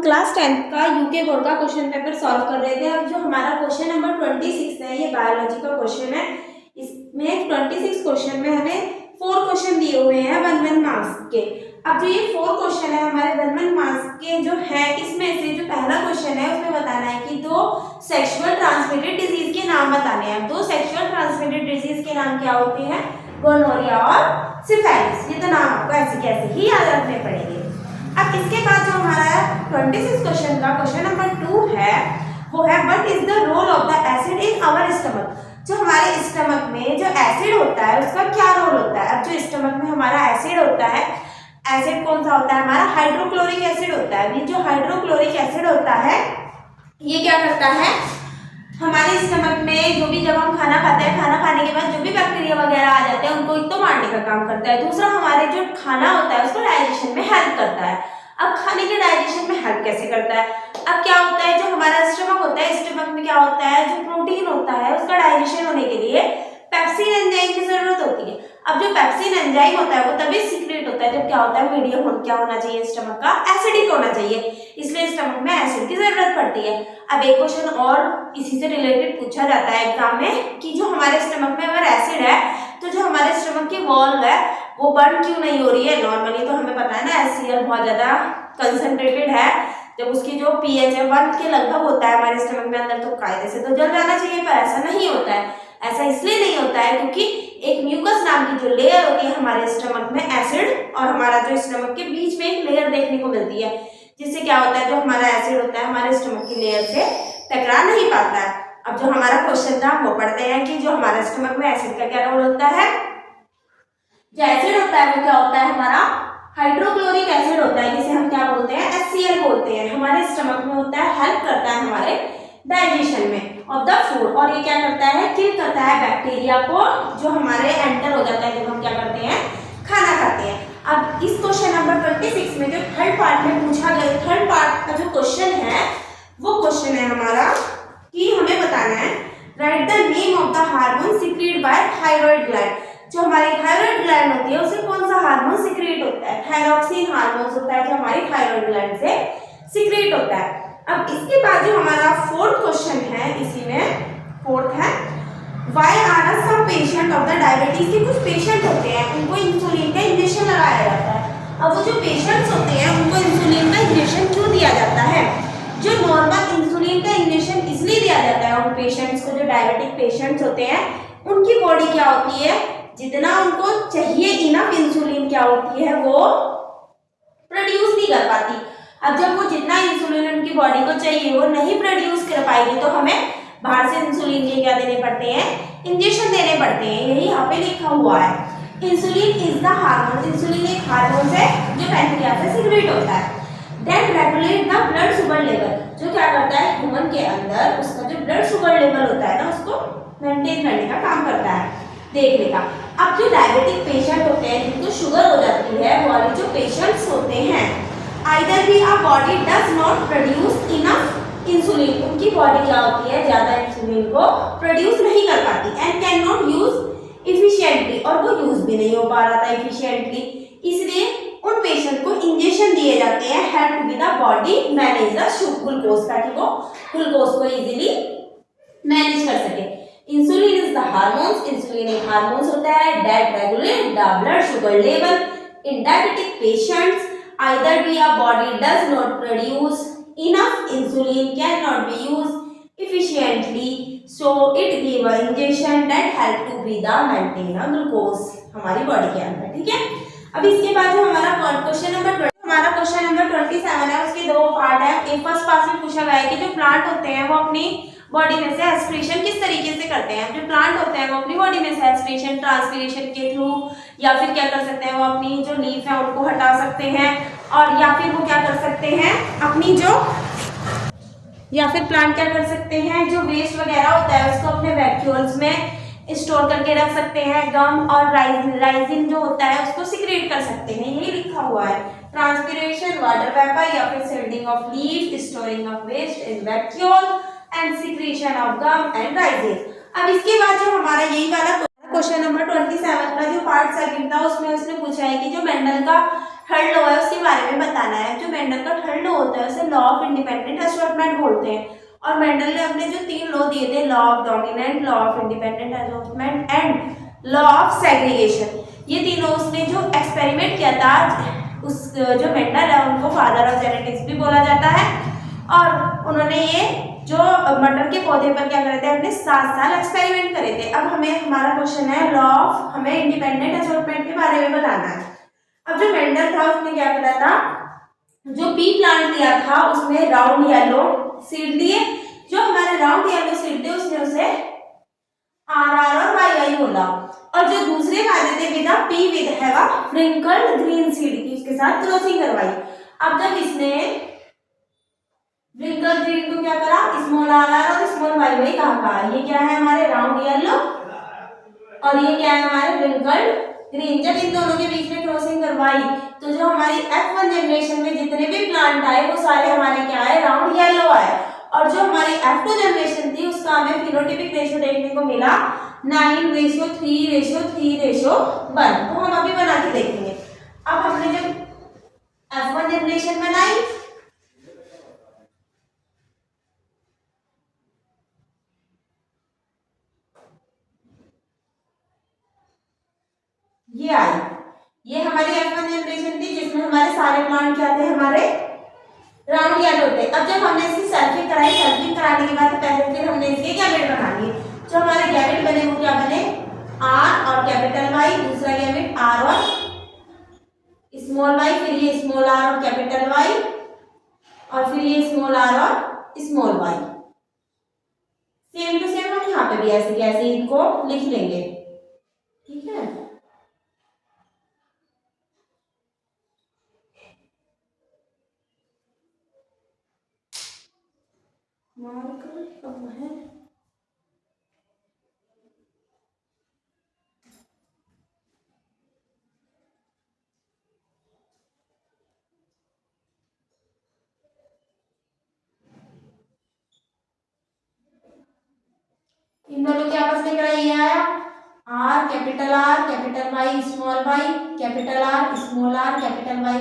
Class 10th का UK board का question paper solve कर रहे थे। अब जो हमारा क्वेश्चन नंबर 26 है, ये बायोलॉजी का क्वेश्चन है। इसमें 26 क्वेश्चन में हमें 4 क्वेश्चन दिए हुए हैं 1 मार्क्स के। अब जो ये 4 क्वेश्चन है हमारे 1 मार्क्स के जो है, इसमें से जो पहला क्वेश्चन है उसमें बताना है कि 2 सेक्सुअल ट्रांसमिटेड डिजीज के नाम बताने हैं। 2 सेक्सुअल ट्रांसमिटेड डिजीज के नाम क्या होते हैं? गोनोरिया और सिफिलिस। ये तो नाम आपको ऐसे कैसे ही याद रखने पड़ेंगे। अब इसके बाद जो हमारा 26 क्वेश्चन का क्वेश्चन नंबर 2 है, वो है what is the role of the acid in our stomach. जो हमारे स्टमक में जो एसिड होता है उसका क्या रोल होता है। अब जो स्टमक में हमारा एसिड होता है, एसिड कौन सा होता है? हमारा हाइड्रोक्लोरिक एसिड होता है। ये जो हाइड्रोक्लोरिक एसिड होता है ये क्या करता है, हमारे स्टमक में जो भी, जब हम खाना खाते हैं, खाना खाने के बाद जो भी बैक्टीरिया वगैरह आ जाते हैं उनको एक तो मारने का काम करता है। दूसरा, हमारे जो खाना होता है उसको डाइजेशन में हेल्प करता है। अब खाने के डाइजेशन में हेल्प कैसे करता है? अब क्या होता है, जो हमारा स्टमक होता है, स्टमक में क्या होता है, जो प्रोटीन होता है उसका डाइजेशन होने के लिए पेप्सिन एंजाइम की जरूरत होती है। अब जो पेप्सिन एंजाइम होता है वो तभी सीक्रेट होता है जब क्या होता है, मीडियम क्या होना चाहिए, स्टमक का एसिडिक होना चाहिए, इसलिए स्टमक में एसिड की जरूरत पड़ती है। अब एक क्वेश्चन और इसी से रिलेटेड पूछा जाता है एग्जाम में कि जो हमारे स्टमक में अगर एसिड है तो जो हमारे स्टमक की वॉल है वो बर्न क्यों नहीं हो रही है। नॉर्मली तो हमें पता है ना, HCl बहुत ज्यादा कंसंट्रेटेड है, जब उसकी जो pH है 1 के लगभग होता है हमारे स्टमक में अंदर, तो कायदे से तो जल जाना चाहिए, पर ऐसा नहीं होता है। ऐसा इसलिए नहीं होता है क्योंकि एक म्यूकस नाम की जो लेयर होती है हमारे स्टमक में, एसिड और हमारा जो स्टमक के बीच में एक लेयर देखने को मिलती है, जिससे क्या होता है, जो हमारा एसिड होता है हमारे स्टमक की लेयर से टकरा नहीं पाता है। अब जो हमारा क्वेश्चन था वो पढ़ते हैं कि जो हमारे स्टमक में एसिड का क्या रोल होता है। जो एसिड होता है वो क्या होता है, हमारा हाइड्रोक्लोरिक एसिड होता है, जिसे हम क्या बोलते हैं, HCl बोलते हैं। हमारे स्टमक में होता है, हेल्प करता है हमारे डाइजेशन में ऑफ द फूड, और ये क्या करता है, किल करता है बैक्टीरिया को जो हमारे एंटर हो जाता है जब हम क्या करते हैं, खाना खाते हैं। अब इस क्वेश्चन नंबर 26 में जो थर्ड पार्ट में पूछा गया, थर्ड पार्ट का जो क्वेश्चन है वो क्वेश्चन है हमारा कि हमें बताना है write the name of the hormone secrete by thyroid gland. जो हमारी थायराइड ग्लैंड होती है उसे कौन सा हार्मोन सीक्रेट होता है? थायरॉक्सिन हार्मोन होता है जो हमारी थायराइड ग्लैंड से सीक्रेट होता है। अब इसके बाद जो हमारा फोर्थ क्वेश्चन है, इसी में फोर्थ है why are some patient of the diabetes के कुछ पेशेंट होते हैं उनको इंसुलिन का इंजेक्शन लगाया जाता है। अब वो जो पेशेंट्स होते हैं उनको इंसुलिन का इंजेक्शन क्यों दिया जाता है? जो नॉर्मल इंसुलिन का इंजेक्शन इसलिए दिया जाता है उन पेशेंट्स को, जो डायबिटिक पेशेंट्स होते हैं उनकी बॉडी क्या होती है, जितना उनको चाहिए इनफ इंसुलिन क्या होती है, वो प्रोड्यूस नहीं कर पाती। अब जब वो जितना इंसुलिन उनकी बॉडी को चाहिए वो नहीं प्रोड्यूस कर पाएगी तो हमें बाहर से इंसुलिन के क्या देने पड़ते हैं, इंजेक्शन देने पड़ते हैं। यही यहाँ पे लिखा हुआ है। Insulin is the hormone, insulin एक हार्मोन है जो पैंक्रियास से सीक्रेट होता है। That regulate the blood sugar level, जो क्या करता है, ह्यूमन के अंदर उसका जो ब्लड शुगर लेवल होता है ना उसको मेंटेन करने का काम करता है, देखने का। अब जो डायबिटिक पेशेंट होते हैं जिनको शुगर हो जाती है, वो वाले जो पेशेंट्स होते हैं, आइदर भी a body does not produce enough insulin, उनकी बॉडी क्या होती है, ज्यादा इंसुलिन को प्रोड्यूस नहीं कर पाती, and can not use efficiently, और वो यूज भी नहीं हो पा रहा था इफिशिएंटली, इसलिए उन पेशेंट को इंजेक्शन दिए जाते हैं help to be the body manage the glucose, ताकि वो ग्लूकोज को इजीली मैनेज कर सके। Insulin is the hormones, insulin एक हार्मोन्स होता है that regulate the blood sugar level in diabetic patients, either be a body does not produce enough insulin, cannot be used efficiently, so it give a injection that help to be the maintain a glucose हमारी body के अंदर। ठीक है, अब इसके बाद जो हमारा क्वेश्चन नंबर 27 है, उसके 2 पार्ट है। एक फर्स्ट पार्ट में पूछा गया है कि जो प्लांट होते हैं वो अपनी बॉडी में से एस्पिरेशन किस तरीके से करते हैं। जो प्लांट होते हैं वो अपनी बॉडी में से एस्पिरेशन ट्रांसपीरेशन के थ्रू, या फिर क्या कर सकते हैं, वो अपनी जो लीफ है उनको हटा सकते हैं, और या फिर वो क्या कर सकते हैं, अपनी जो, या फिर प्लांट क्या कर सकते हैं, जो वेस्ट वगैरह होता है उसको अपने वैक्यूल्स में स्टोर करके रख सकते हैं। गम और राइजिन जो होता है उसको सीक्रेट कर सकते हैं, यही लिखा हुआ है। ट्रांसपीरेशन, वाटर वेपर, या फिर shedding of leaf, storing of waste in vacuole and secretion of gum and resin. अब इसके बाद जो हमारा यही वाला क्वेश्चन नंबर 27 का जो पार्ट सेकंड था उसमें उसने पूछा है कि जो मेंडल का थर्ड लॉ है उसके बारे में बताना है। जो मेंडल का थर्ड लॉ होता है उसे लॉ ऑफ इंडिपेंडेंट असॉर्टमेंट बोलते हैं। और मेंडल ने अपने जो 3 लॉ दिए थे, law of dominant, law of independent assortment and law of segregation, ये तीनों उसने जो एक्सपेरिमेंट किया था, उस जो मेंडल है उनको फादर ऑफ जेनेटिक्स भी बोला जाता है। और उन्होंने ये जो मटर के पौधे पर क्या करे थे, अपने 7 साल एक्सपेरिमेंट करे थे। अब हमें हमारा क्वेश्चन है लॉ ऑफ, हमें इंडिपेंडेंट असॉर्टमेंट के बारे में बताना है। अब जो मेंडल था उसने क्या करा था, जो पी प्लांट लिया था उसमें राउंड येलो सीड लिए। जो हमारे राउंड येलो सीड थे उसने उसे आर आर और वाई वाई बोला। और जो दूसरे वाले थे विदा P with हैवा wrinkled green seed की उसके साथ क्रॉसिंग करवाई। अब जब इसने व्रिंकल ग्रीन को क्या करा, स्मॉल आर आर और स्मॉल वाई वाई कहा, ये क्या है हमारे राउंड येलो और ये क्या है हमारे व्रिंकल्ड ग्रीन। जब इन दोनों के बीच में क्रॉसिंग करवाई तो जो हमारी F1 जनरेशन में जितने भी प्लांट आए वो सारे हमारे क्या आए, राउंड येलो आए। और जो हमारी F2 जनरेशन थी उसका हमें फिनोटाइपिक रेशियो देखने को मिला 9:3:3:1। तो हम अभी बना के देखेंगे। अब हमने जब F1 जनरेशन बनाई, ये आई, ये हमारी F1 जनरेशन थी जिसमें हमारे सारे प्लांट क्या थे, हमारे राउंड येलो थे। अब जब हमने इसकी सेल्फिंग कराई, सेल्फिंग कराने के बाद पहले फिर हमने इसके गैमेट बना लिए। जो हमारे गैमेट बने वो क्या बने, आर और कैपिटल वाई, दूसरा गैमेट आर और स्मॉल वाई, फिर ये स्मॉल आर और कैपिटल वाई, और फिर ये स्मॉल आर और small Y. Same to same हम यहाँ पे भी ऐसे कैसे इनको लिख लेंगे, ठीक है। मार्कर कहाँ है, इन दोनों के आपस में क्या ये आया, R capital Y small Y, capital R small R capital Y,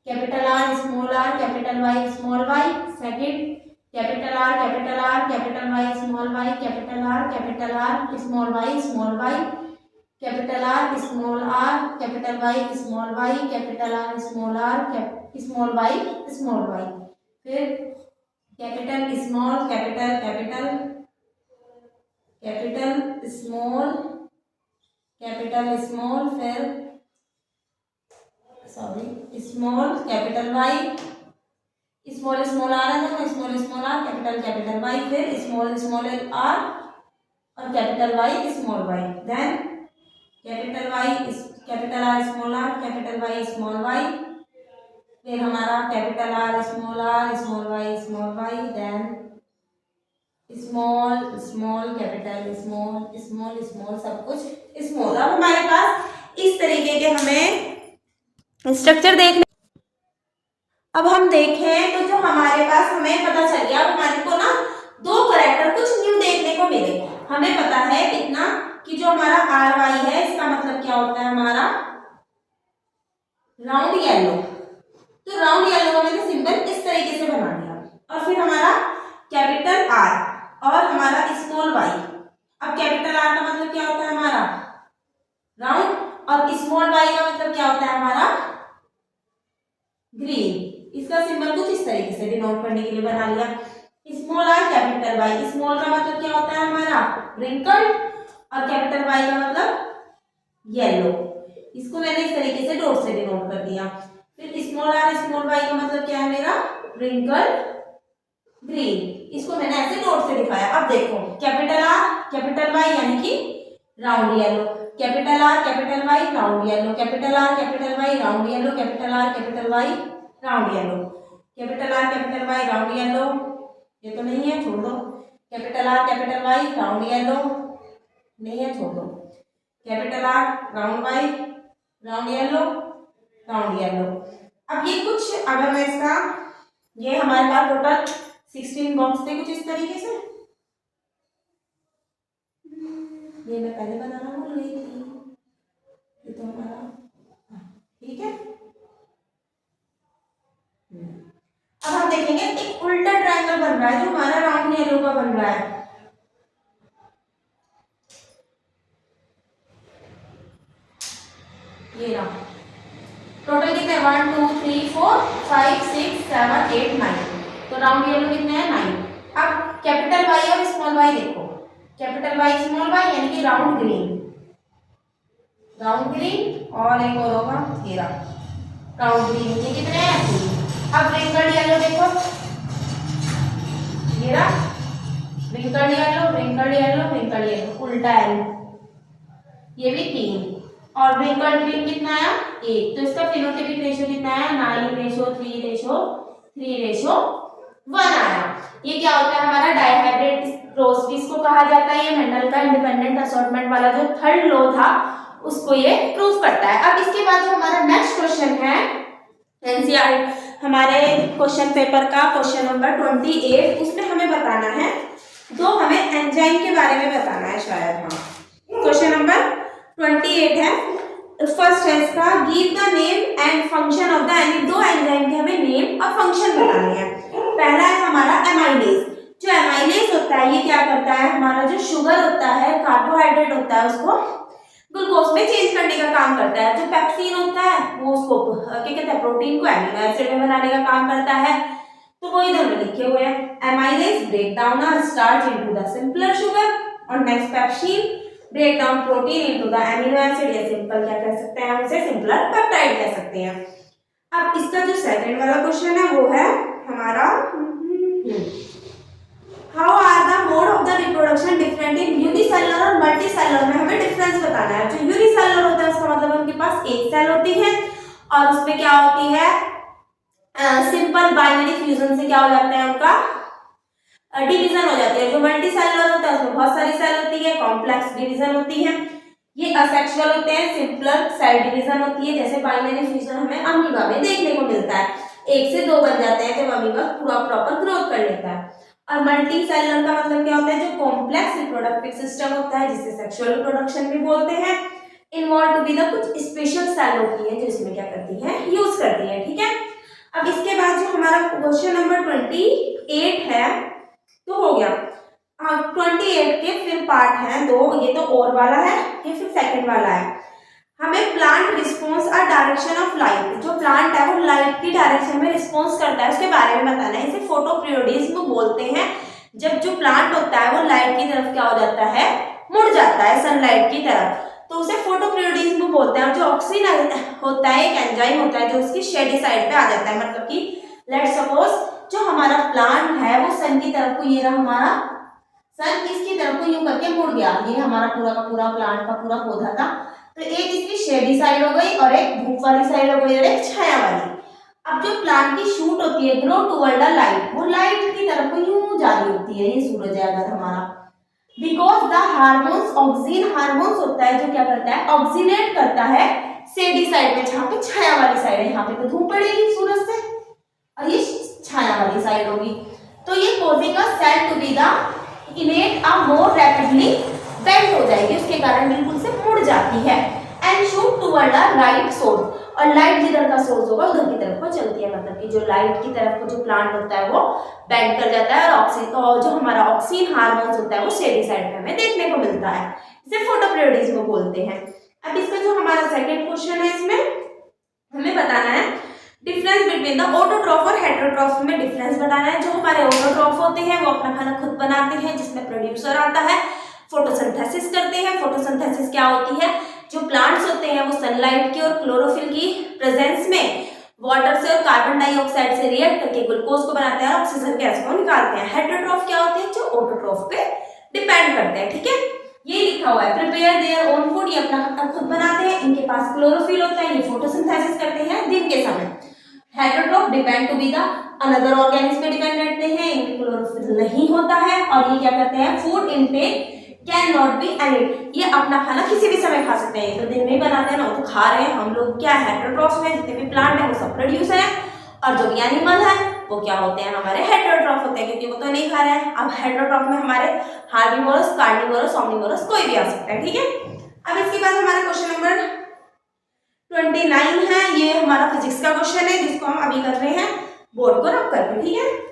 capital R small R capital Y small Y. Second capital R capital Y small Y, capital R small Y, capital R capital Y small Y, capital R small Y. फिर capital small capital small, फिर sorry small capital Y, small R है ना, small R capital Y, फिर small R और capital Y small Y. Then capital R capital Y small Y, फिर हमारा capital R small Y, then small capital small सब कुछ small. अब हमारे पास इस तरीके के हमें स्ट्रक्चर देखने, अब हम देखें तो जो हमारे पास हमें पता चल गया, हमारे को ना 2 कैरेक्टर कुछ न्यू देखने को मिले। हमें पता है इतना कि जो हमारा आर वाई है इसका मतलब क्या होता है, हमारा राउंड येलो। तो राउंड येलो का मैंने सिंबल इस तरीके से बना दिया। और फिर हमारा कैपिटल आर और हमारा स्मॉल वाई। अब कैपिटल आर का मतलब क्या होता है, हमारा राउंड, और स्मॉल वाई का मतलब क्या होता है, हमारा ग्रीन। इसका सिंबल कुछ इस तरीके से डिनोट करने के लिए बना लिया। Small R capital Y, small का मतलब क्या होता है, हमारा रिंकल्ड, और कैपिटल वाई का मतलब येलो। इसको मैंने इस तरीके से डॉट से डिनोट कर दिया। फिर स्मॉल आर स्मॉल वाई का मतलब क्या है, मेरा रिंकल्ड ग्रीन। इसको मैंने ऐसे डॉट से दिखाया। अब देखो कैपिटल आर कैपिटल वाई यानी कि round yellow, capital R capital Y round yellow, capital R capital Y round yellow, capital R capital Y round yellow, capital R capital Y round yellow, ये तो नहीं है, छोड़ दो। Capital R capital Y round yellow, नहीं है, छोड़ दो। Capital R round Y round yellow, round yellow. अब ये कुछ अगर मैं इसका, ये हमारे पास टोटल 16 बॉक्स थे कुछ इस तरीके से। ये मैं पहले बनाना भूल गई थी, ये तो हमारा ठीक है। अब हम देखेंगे एक उल्टा ट्रायंगल बन रहा है जो हमारा राउंड येलो का बन रहा है। ये रहा, टोटल कितने 1 2 3 4 5 6 7 8 9, तो राउंड येलो कितने हैं 9। अब कैपिटल वाई और स्मॉल वाई देखो, कैपिटल वाई स्मॉल वाई यानी कि राउंड ग्रीन, राउंड ग्रीन और एक और होगा तेरा राउंड ग्रीन, ये कितने हैं 3। अब रिंकल्ड येलो देखो, ये रहा wrinkled yellow wrinkled yellow wrinkled yellow, उल्टा येलो, ये भी 3। और रिंकल्ड ग्रीन कितना आया 1, तो इसका फिनोटाइपिक रेशियो कितना आया 9:3:3:1 आया। ये क्या होता है हमारा डाइहाइब्रिड क्रॉस, इसको कहा जाता है। ये मेंडल का इंडिपेंडेंट असॉर्टमेंट वाला जो थर्ड लॉ था उसको ये प्रूव करता है। अब इसके बाद जो हमारा नेक्स्ट क्वेश्चन है एनसीईआरटी हमारे क्वेश्चन पेपर का क्वेश्चन नंबर 28, उसमें हमें बताना है हमें एंजाइम के बारे में बताना है शायद। हाँ, क्वेश्चन नंबर 28 है, फर्स्ट है इसका give the name and function of the any, 2 enzyme के हमें नेम और फंक्शन बताने हैं। पहला है हमारा एमाइलेज। जो एमाइलेज होता है ये क्या करता है, हमारा जो शुगर होता है कार्बोहाइड्रेट होता है उसको ग्लूकोज में चेंज करने का काम करता है। जो पेप्सिन होता है वो उसको क्या कहते हैं प्रोटीन को एमिनो एसिड में बनाने का काम करता है। तो वो इधर में लिखे हुए हैं, amylase break down a starch into the simpler sugar, और next pepsin break down protein into the amino acid, या सिंपल क्या कह सकते हैं हम उसे सिंपलर पेप्टाइड कह सकते हैं। अब इसका जो सेकंड वाला क्वेश्चन है वो है हमारा how are the mode of the reproduction different in unicellular और मल्टीसेलुलर में हमें डिफरेंस बताना है। जो यूनिसेलुलर होता है उसका मतलब उनके पास एक सेल होती है और उसमें क्या होती है सिंपल बाइनरी फ्यूजन से क्या हो जाता है उनका डिवीजन हो जाती है। जो मल्टीसेलुलर होता है उसमें बहुत सारी सेल होती है, कॉम्प्लेक्स डिवीजन होती है। ये असेक्सुअल होते हैं, सिंपलर सेल डिवीजन होती है। जैसे बाइनरी फ्यूजन हमें अमीबा में देखने को मिलता है, 1 से 2 बन जाते हैं जब अमीबा पूरा प्रॉपर ग्रोथ कर लेता है। और मल्टी सेलुलर का मतलब क्या होता है, जो कॉम्प्लेक्स रिप्रोडक्टिव सिस्टम होता है जिसे सेक्सुअल रिप्रोडक्शन भी बोलते हैं। इन्वॉल्व टू बी द कुछ स्पेशल सेल होती है जो इसमें क्या करती है यूज करती है। ठीक है, अब इसके बाद जो हमारा क्वेश्चन नंबर 28 है तो हो गया। 28 के फिर पार्ट है 2, ये तो और वाला है, ये फिर सेकंड वाला है। हमें प्लांट रिस्पॉन्स और डायरेक्शन ऑफ लाइट, जो प्लांट है वो लाइट की डायरेक्शन में रिस्पॉन्स करता है उसके बारे में बताना है। इसे फोटोपीरियोडिज्म बोलते हैं। जब जो प्लांट होता है वो लाइट की तरफ क्या हो जाता है मुड़ जाता है सनलाइट की तरफ, तो उसे फोटोपीरियोडिज्म बोलते हैं। और जो ऑक्सीन होता है एक एंजाइम होता है जो उसकी शेडी साइड पे आ जाता है, मतलब कि लेट्स सपोज जो हमारा प्लांट है वो सन की तरफ को, ये रहा हमारा सन इसकी तरफ को यूं करके मुड़ गया, ये हमारा पूरा का पूरा प्लांट का पूरा पौधा था। तो एक इसकी शेडी साइड हो गई और एक धूप वाली साइड हो गई और एक छाया वाली। अब जो प्लांट की शूट होती है ग्रो टुवर्ड द लाइट, वो लाइट की तरफ को यूं जा रही होती है, ये सूरज है अगर हमारा, because the hormones oxygen hormones होता है जो क्या करता है ऑक्सीनेट करता है शेडी साइड में, जहां पे छाया वाली साइड है। यहाँ पे तो धूप पड़ेगी सूरज से और ये छाया वाली साइड होगी, तो ये causing a cell to be the innate a more rapidly bend हो जाएगी, उसके कारण बिल्कुल से मुड़ जाती है। And shoot toward the right source, और लाइट जिधर का सोर्स होगा उधर की तरफ को चलती है, मतलब कि जो लाइट की तरफ को जो प्लांट होता है वो बेंड कर जाता है और जो हमारा ऑक्सीन हार्मोन्स होता है वो शेडी साइड में हमें देखने को मिलता है। इसे फोटोपीरियोडिज्म बोलते हैं। अब इसका जो हमारा सेकंड क्वेश्चन है इसमें हमें बताना है डिफरेंस बिटवीन द ऑटोट्रॉफ और हेटेरोट्रॉफ में डिफरेंस बताना है। जो हमारे ऑटोट्रॉफ होते हैं वो अपना खाना खुद बनाते हैं, जिसमें प्रोड्यूसर आता है, फोटोसिंथेसिस करते हैं। फोटोसिंथेसिस क्या होती है, जो प्लांट्स होते हैं वो सनलाइट की और क्लोरोफिल की प्रेजेंस में वाटर से और कार्बन डाइऑक्साइड से रिएक्ट करके ग्लूकोज को बनाते हैं और ऑक्सीजन गैस को निकालते हैं। हेटेरोट्रॉफ क्या होते हैं, जो ऑटोट्रॉफ पे डिपेंड करते हैं। ठीक है, ये लिखा हुआ है प्रिपेयर देयर ओन फूड, ये अपना खाना खुद बनाते हैं, इनके पास क्लोरोफिल होता है, ये फोटोसिंथेसिस करते हैं दिन के समय। Heterotroph depend to be the another organism पे डिपेंड रहते हैं, इनमें क्लोरोफिल नहीं होता है और ये क्या करते हैं food intake can not be Enid, ये अपना खाना किसी भी समय खा सकते हैं। ये तो दिन में ही बनाते हैं ना, तो खा रहे हैं। हम लोग क्या है हेटेरोट्रॉफ में जितने भी प्लांट है वो सब प्रोड्यूसर है, और जो भी एनिमल है वो क्या होते हैं हमारे हेटेरोट्रॉफ होते हैं, क्योंकि वो तो नहीं खा रहे हैं। अब हेटेरोट्रॉफ में हमारे हार्बिवोरस, कार्निवोरस, ओमनिवोरस कोई भी आ सकता है। ठीक है, अब इसके बाद हमारा क्वेश्चन नंबर 29 है, ये हमारा फिजिक्स का क्वेश्चन है जिसको हम अभी कर रहे हैं बोर्ड को रख करके, ठीक है।